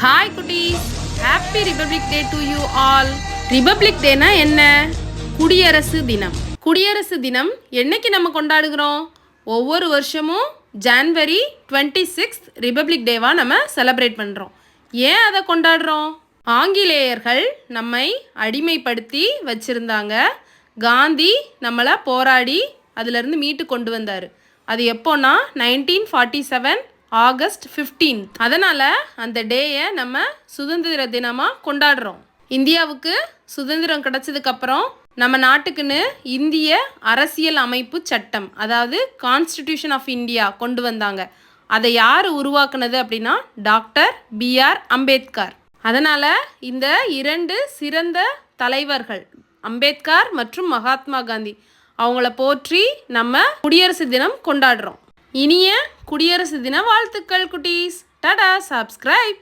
Hi குட்டீஸ், happy republic day to you all. Republic டேனா என்ன? குடியரசு தினம். குடியரசு தினம் என்னைக்கு நம்ம கொண்டாடுகிறோம்? ஒவ்வொரு வருஷமும் ஜான்வரி 26 ரிபப்ளிக் டேவாக நம்ம செலிப்ரேட் பண்ணுறோம். ஏன் அதை கொண்டாடுறோம்? ஆங்கிலேயர்கள் நம்மை அடிமைப்படுத்தி வச்சுருந்தாங்க. காந்தி நம்மளை போராடி அதிலிருந்து மீட்டு கொண்டு வந்தார். அது எப்போனா 1947 ஆகஸ்ட் 15. அதனால் அந்த டேயை நம்ம சுதந்திர தினமாக கொண்டாடுறோம். இந்தியாவுக்கு சுதந்திரம் கிடைச்சதுக்கப்புறம் நம்ம நாட்டுக்குன்னு இந்திய அரசியல் அமைப்பு சட்டம், அதாவது கான்ஸ்டிடியூஷன் ஆஃப் இந்தியா கொண்டு வந்தாங்க. அதை யார் உருவாக்குனது அப்படின்னா டாக்டர் B.R. அம்பேத்கர். அதனால் இந்த இரண்டு சிறந்த தலைவர்கள் அம்பேத்கர் மற்றும் மகாத்மா காந்தி அவங்கள போற்றி நம்ம குடியரசு தினம் கொண்டாடுறோம். இனிய குடியரசு தின வாழ்த்துக்கள் குட்டீஸ். டாடா. சப்ஸ்கிரைப்.